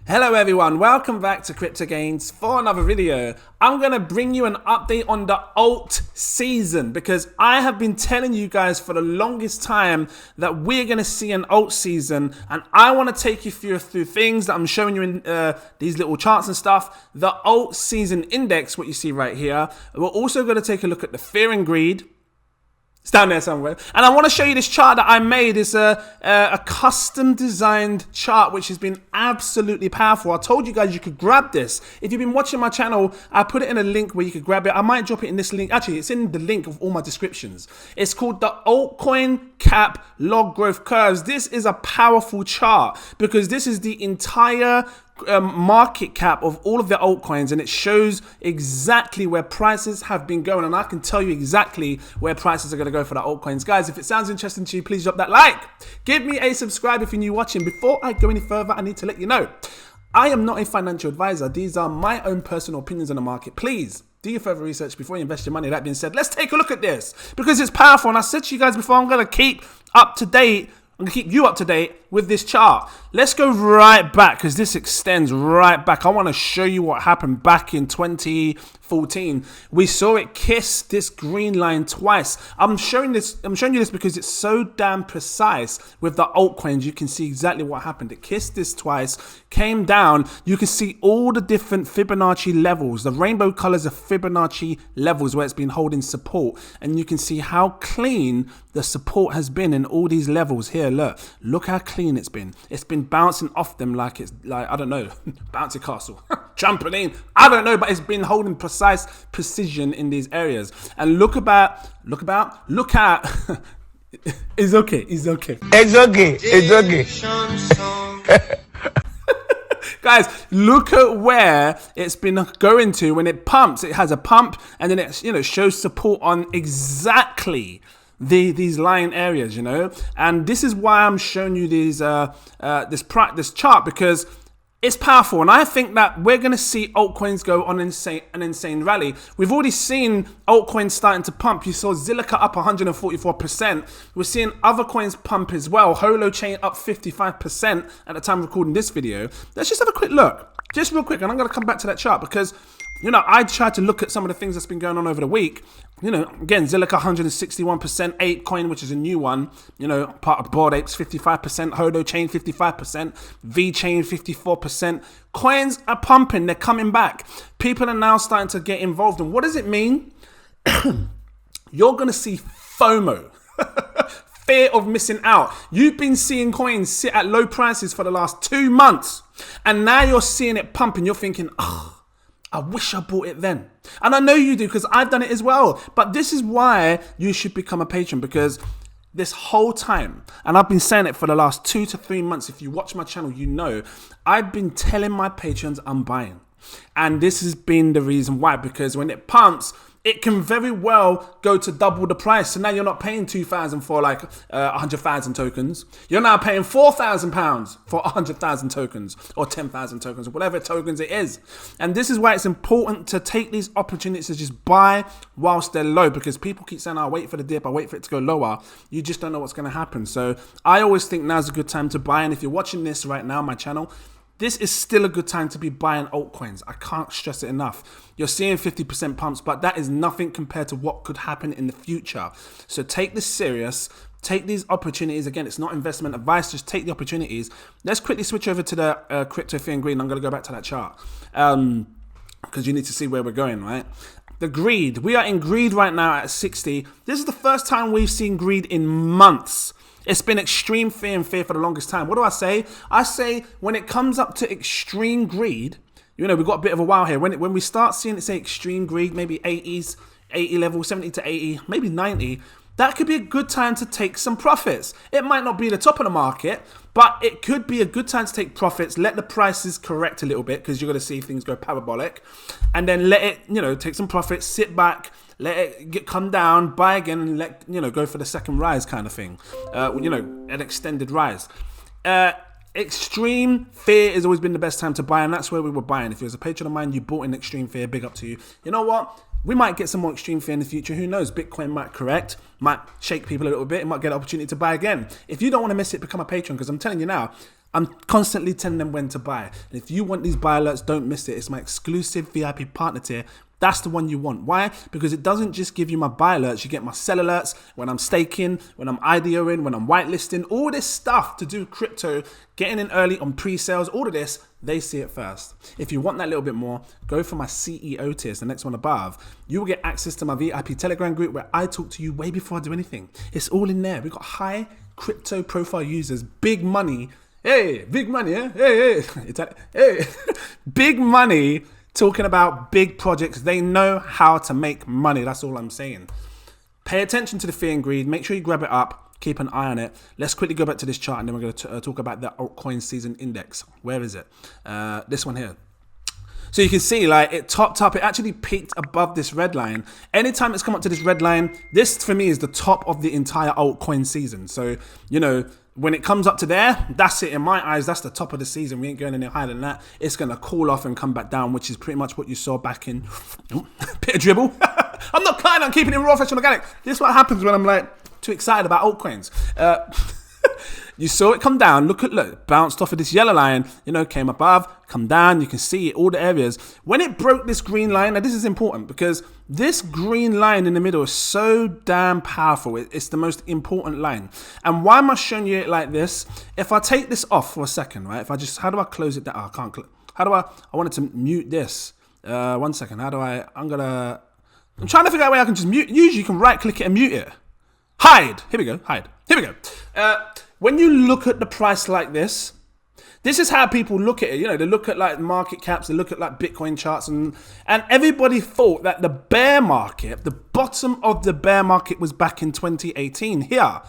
Hello everyone, welcome back to Crypto Gains for another video. I'm going to bring you an update on the alt season because I have been telling you guys for the longest time that we're going to see an alt season, and I want to take you through things that I'm showing you in these little charts and stuff. The alt season index, what you see right here. We're also going to take a look at the fear and greed. It's down there somewhere. And I want to show you this chart that I made. It's a custom designed chart which has been absolutely powerful. I told you guys you could grab this. If you've been watching my channel, I put it in a link where you could grab it. I might drop it in this link. Actually, it's in the link of all my descriptions. It's called the altcoin cap log growth curves. This is a powerful chart because this is the entire market cap of all of the altcoins, and it shows exactly where prices have been going, and I can tell you exactly where prices are going to go for the altcoins. Guys, if it sounds interesting to you, please drop that like. Give me a subscribe if you're new watching. Before I go any further, I need to let you know I am not a financial advisor. These are my own personal opinions on the market. Please do your further research before you invest your money. That being said, let's take a look at this because it's powerful, and I said to you guys before, I'm going to keep up to date. I'm going to keep you up to date with this chart. Let's go right back because this extends right back. I want to show you what happened back in 2014. We saw it kiss this green line twice. I'm showing you this because it's so damn precise with the altcoins. You can see exactly what happened. It kissed this twice, came down. You can see all the different Fibonacci levels. The rainbow colors are Fibonacci levels where it's been holding support. And you can see how clean the support has been in all these levels here. Look how clean it's been. It's been bouncing off them like it's like, I don't know, bouncy castle, trampoline, I don't know, but it's been holding precise precision in these areas. And look at it's okay. Guys, look at where it's been going to when it pumps. It has a pump, and then it shows support on exactly these line areas, and this is why I'm showing you these this chart, because it's powerful, and I think that we're going to see altcoins go on an insane rally. We've already seen altcoins starting to pump. You saw Zilliqa up 144%. We're seeing other coins pump as well. Holo Chain up 55% at the time of recording this video. Let's just have a quick look, just real quick, and I'm going to come back to that chart because I tried to look at some of the things that's been going on over the week. Again, Zilliqa 161%, ApeCoin, which is a new one, part of Bored Apes 55%, Holo Chain 55%, V-Chain 54%. Coins are pumping, they're coming back. People are now starting to get involved. And what does it mean? You're going to see FOMO. Fear of missing out. You've been seeing coins sit at low prices for the last 2 months, and now you're seeing it pump, and you're thinking, I wish I bought it then. And I know you do because I've done it as well. But this is why you should become a patron, because this whole time, and I've been saying it for the last 2 to 3 months, if you watch my channel, I've been telling my patrons I'm buying. And this has been the reason why, because when it pumps, it can very well go to double the price. So now you're not paying 2,000 for like 100,000 tokens. You're now paying £4,000 for 100,000 tokens or 10,000 tokens or whatever tokens it is. And this is why it's important to take these opportunities to just buy whilst they're low, because people keep saying, I'll wait for the dip, I'll wait for it to go lower. You just don't know what's going to happen. So I always think now's a good time to buy. And if you're watching this right now, my channel, this is still a good time to be buying altcoins. I can't stress it enough. You're seeing 50% pumps, but that is nothing compared to what could happen in the future. So take this serious. Take these opportunities. Again, it's not investment advice. Just take the opportunities. Let's quickly switch over to the crypto fear and greed. I'm going to go back to that chart because you need to see where we're going, right? The greed. We are in greed right now at 60. This is the first time we've seen greed in months. It's been extreme fear and fear for the longest time. What do I say? I say when it comes up to extreme greed, we've got a bit of a while here. When we start seeing it say extreme greed, maybe 80s, 80 level, 70 to 80, maybe 90, that could be a good time to take some profits. It might not be the top of the market, but it could be a good time to take profits. Let the prices correct a little bit because you're going to see things go parabolic, and then let it, take some profits, sit back, let it come down, buy again, and let go for the second rise kind of thing. An extended rise. Extreme fear has always been the best time to buy, and that's where we were buying. If it was a patron of mine, you bought in extreme fear, big up to you. You know what? We might get some more extreme fear in the future. Who knows? Bitcoin might correct, might shake people a little bit. It might get an opportunity to buy again. If you don't want to miss it, become a patron, because I'm telling you now, I'm constantly telling them when to buy. And if you want these buy alerts, don't miss it. It's my exclusive VIP partner tier. That's the one you want. Why? Because it doesn't just give you my buy alerts. You get my sell alerts when I'm staking, when I'm IDOing, when I'm whitelisting, all this stuff to do with crypto, getting in early on pre-sales, all of this, they see it first. If you want that little bit more, go for my CEO tiers, the next one above. You will get access to my VIP Telegram group where I talk to you way before I do anything. It's all in there. We've got high crypto profile users, big money. Hey, big money, eh? Hey. Big money. Talking about big projects, they know how to make money. That's all I'm saying. Pay attention to the fear and greed. Make sure you grab it up. Keep an eye on it. Let's quickly go back to this chart and then we're going to talk about the altcoin season index. Where is it? This one here. So you can see like it topped up. It actually peaked above this red line. Anytime it's come up to this red line, this for me is the top of the entire altcoin season. So, you know, when it comes up to there, that's it. In my eyes, that's the top of the season. We ain't going any higher than that. It's going to cool off and come back down, which is pretty much what you saw back in... bit of dribble. I'm not kind on keeping it raw, fresh and organic. This is what happens when I'm like too excited about altcoins. You saw it come down. Look, bounced off of this yellow line, you know, came above, come down. You can see it, all the areas. When it broke this green line, now this is important because this green line in the middle is so damn powerful. It's the most important line. And why am I showing you it like this? If I take this off for a second, right? If I just, how do I close it down? Oh, I can't, I wanted to mute this. 1 second, I'm trying to figure out a way I can just mute. Usually you can right click it and mute it. Hide. Here we go. Hide. Here we go. When you look at the price like this is how people look at it. You know, they look at like market caps, they look at like Bitcoin charts, and everybody thought that the bear market, the bottom of the bear market was back in 2018 here.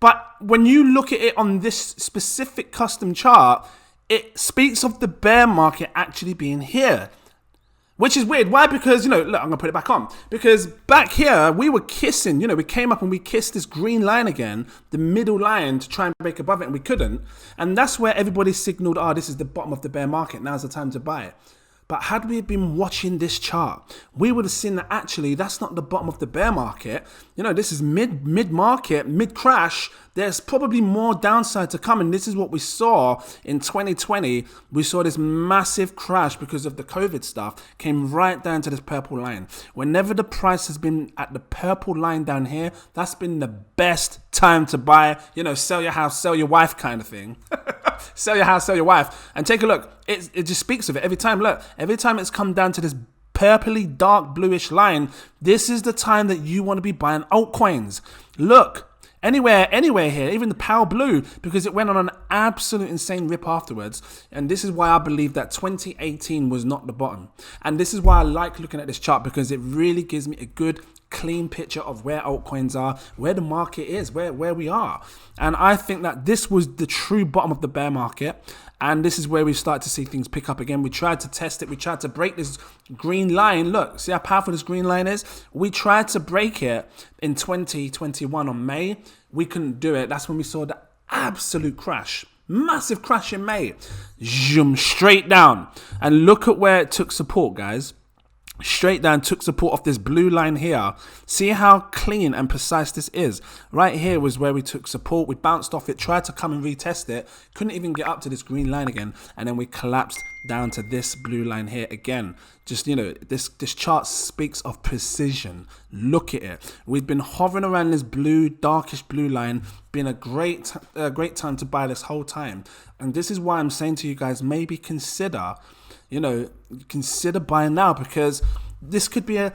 But when you look at it on this specific custom chart, it speaks of the bear market actually being here. Which is weird. Why? Because, you know, look, I'm going to put it back on. Because back here, we were kissing, you know, we came up and we kissed this green line again, the middle line, to try and break above it, and we couldn't. And that's where everybody signaled, oh, this is the bottom of the bear market. Now's the time to buy it. But had we been watching this chart, we would have seen that actually that's not the bottom of the bear market. You know, this is mid-market, mid-crash. There's probably more downside to come. And this is what we saw in 2020. We saw this massive crash because of the COVID stuff, came right down to this purple line. Whenever the price has been at the purple line down here, that's been the best time to buy, you know, sell your house, sell your wife kind of thing. Sell your house, sell your wife. And take a look. It just speaks of it every time. Look, every time it's come down to this purpley dark bluish line, this is the time that you want to be buying altcoins. Look, anywhere here, even the Power Blue, because it went on an absolute insane rip afterwards. And this is why I believe that 2018 was not the bottom. And this is why I like looking at this chart, because it really gives me a good clean picture of where altcoins are, where the market is, where we are. And I think that this was the true bottom of the bear market. And this is where we start to see things pick up again. We tried to test it. We tried to break this green line. Look, see how powerful this green line is? We tried to break it in 2021 on May. We couldn't do it. That's when we saw the absolute crash. Massive crash in May. Zoom, straight down. And look at where it took support, guys. Straight down, took support off this blue line here. See how clean and precise this is. Right here was where we took support. We bounced off it, tried to come and retest it, couldn't even get up to this green line again, and then we collapsed down to this blue line here again. Just, you know, this chart speaks of precision. Look at it. We've been hovering around this blue, darkish blue line. Been a great time to buy this whole time. And this is why I'm saying to you guys, maybe consider buying now, because this could be a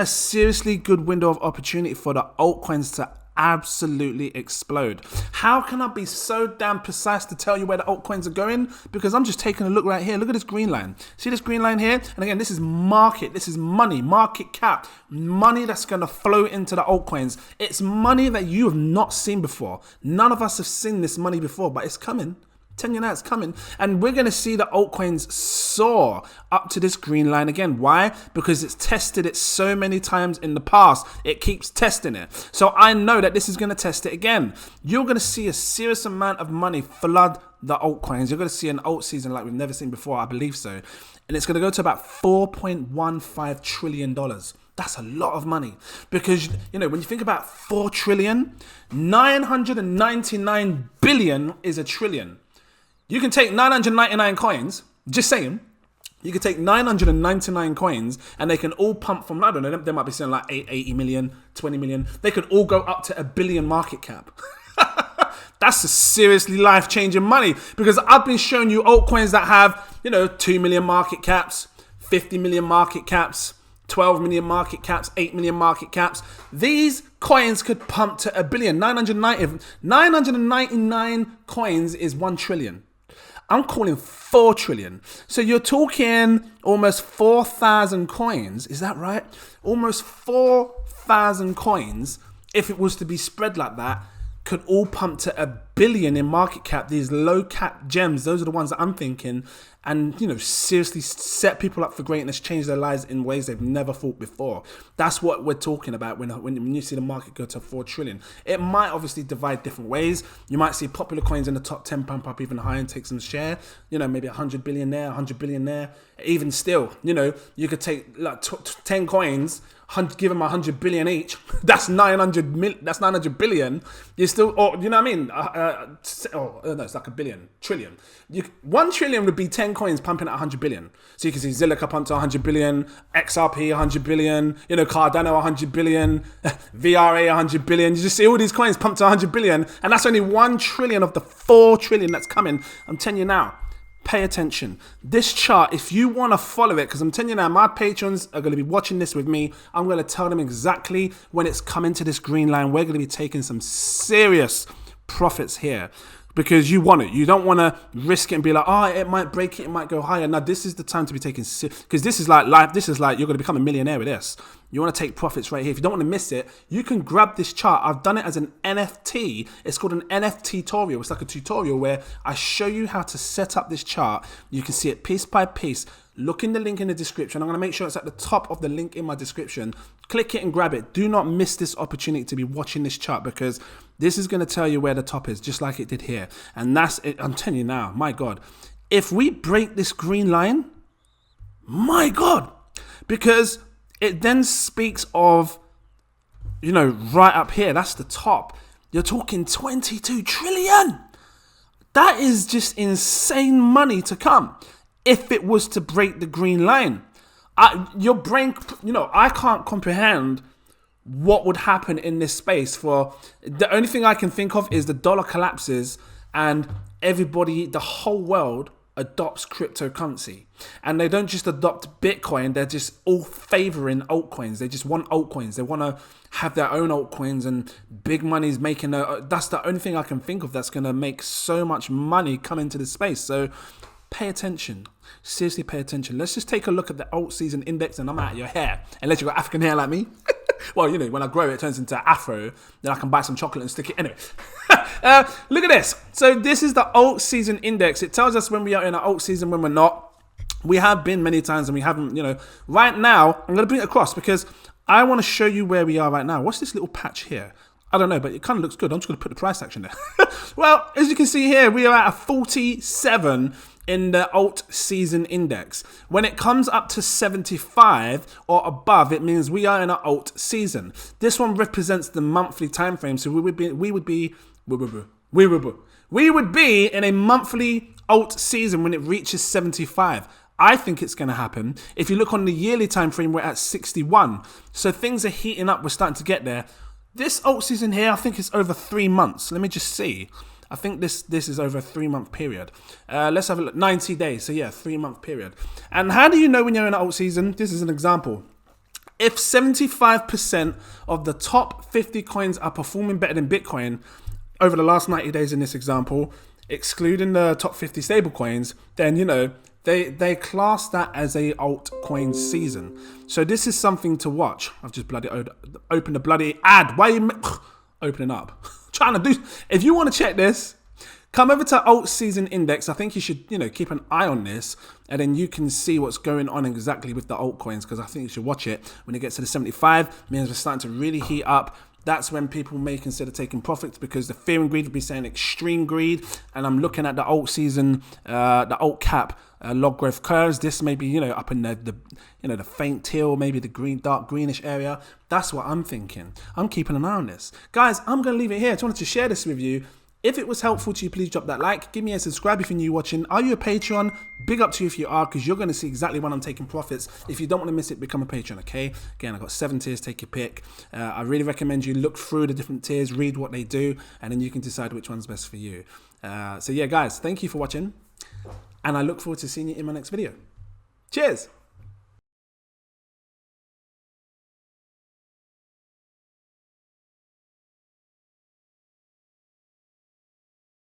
seriously good window of opportunity for the altcoins to absolutely explode. How can I be so damn precise to tell you where the altcoins are going? Because I'm just taking a look right here. Look at this green line. See this green line here? And again, this is market. This is money, market cap, money that's going to flow into the altcoins. It's money that you have not seen before. None of us have seen this money before, but it's coming. Telling you now, it's coming. And we're going to see the altcoins soar up to this green line again. Why? Because it's tested it so many times in the past. It keeps testing it. So I know that this is going to test it again. You're going to see a serious amount of money flood the altcoins. You're going to see an alt season like we've never seen before. I believe so. And it's going to go to about $4.15 trillion. That's a lot of money, because, you know, when you think about 4 trillion, 999 billion is a trillion. You can take 999 coins, just saying, you could take 999 coins and they can all pump from, I don't know, they might be saying like 80 million, 20 million. They could all go up to $1 billion market cap. That's a seriously life-changing money, because I've been showing you altcoins that have, 2 million market caps, 50 million market caps, 12 million market caps, 8 million market caps. These coins could pump to $1 billion. 999 coins is 1 trillion. I'm calling 4 trillion. So you're talking almost 4,000 coins. Is that right? Almost 4,000 coins, if it was to be spread like that, could all pump to $1 billion in market cap. These low cap gems, those are the ones that I'm thinking, and seriously set people up for greatness, change their lives in ways they've never thought before. That's what we're talking about when you see the market go to 4 trillion. It might obviously divide different ways. You might see popular coins in the top 10 pump up even higher and take some share. Maybe 100 billion there, 100 billion there. Even still, you could take like 10 coins, give them 100 billion each. That's 900 billion. You still, or you know what I mean? No, it's like a billion, trillion. 1 trillion would be 10 coins pumping at 100 billion. So you can see Zilliqa pump to 100 billion, XRP 100 billion, Cardano 100 billion, VRA 100 billion. You just see all these coins pumped to 100 billion, and that's only 1 trillion of the 4 trillion that's coming. I'm telling you now. Pay attention. This chart, if you want to follow it, because I'm telling you now, my patrons are going to be watching this with me. I'm going to tell them exactly when it's coming to this green line. We're going to be taking some serious profits here, because you want it. You don't want to risk it and be like, it might break it, it might go higher. Now, this is the time to be taking, because this is like life. This is like, you're going to become a millionaire with this. You want to take profits right here. If you don't want to miss it, you can grab this chart. I've done it as an NFT. It's called an NFT tutorial. It's like a tutorial where I show you how to set up this chart. You can see it piece by piece. Look in the link in the description. I'm going to make sure it's at the top of the link in my description. Click it and grab it. Do not miss this opportunity to be watching this chart, because this is going to tell you where the top is, just like it did here. And that's it. I'm telling you now, my God, if we break this green line, my God, because it then speaks of, right up here, that's the top. You're talking 22 trillion. That is just insane money to come if it was to break the green line. Your brain, I can't comprehend what would happen in this space. For the only thing I can think of is the dollar collapses and everybody, the whole world, adopts cryptocurrency. And they don't just adopt Bitcoin, they're just all favoring altcoins. They just want altcoins. They want to have their own altcoins, and big money's making that's the only thing I can think of that's going to make so much money come into this space. So pay attention. Seriously, pay attention. Let's just take a look at the ALTCOINS index, and I'm out of your hair. Unless you've got African hair like me. Well, when I grow it, it turns into afro. Then I can buy some chocolate and stick it. Anyway, look at this. So this is the ALTCOINS index. It tells us when we are in an alt season, when we're not. We have been many times and we haven't, Right now, I'm going to bring it across because I want to show you where we are right now. What's this little patch here? I don't know, but it kind of looks good. I'm just going to put the price action there. Well, as you can see here, we are at a 47 in the ALTCOINS index. When it comes up to 75 or above, it means we are in an alt season. This one represents the monthly time frame. So we would be in a monthly alt season when it reaches 75. I think it's going to happen. If you look on the yearly time frame, we're at 61. So things are heating up. We're starting to get there. This alt season here, I think it's over 3 months. Let me just see. I think this is over a 3-month period. Let's have a look. 90 days. So yeah, 3-month period. And how do you know when you're in an alt season? This is an example. If 75% of the top 50 coins are performing better than Bitcoin over the last 90 days in this example, excluding the top 50 stable coins, then, they class that as a altcoin season. So this is something to watch. I've just bloody opened a bloody ad. Why are you opening up? Trying to do. If you want to check this, come over to ALTCOINS index. I think you should, keep an eye on this, and then you can see what's going on exactly with the altcoins, because I think you should watch it when it gets to the 75. It means we're starting to really heat up. That's when people may consider taking profits, because the fear and greed would be saying extreme greed. And I'm looking at the alt season, the alt cap log growth curves. This may be, up in the faint teal, maybe the dark greenish area. That's what I'm thinking. I'm keeping an eye on this. Guys, I'm going to leave it here. I just wanted to share this with you. If it was helpful to you, please drop that like. Give me a subscribe if you're new watching. Are you a Patreon? Big up to you if you are, because you're going to see exactly when I'm taking profits. If you don't want to miss it, become a Patreon, okay? Again, I've got 7 tiers, take your pick. I really recommend you look through the different tiers, read what they do, and then you can decide which one's best for you. So yeah, guys, thank you for watching, and I look forward to seeing you in my next video. Cheers!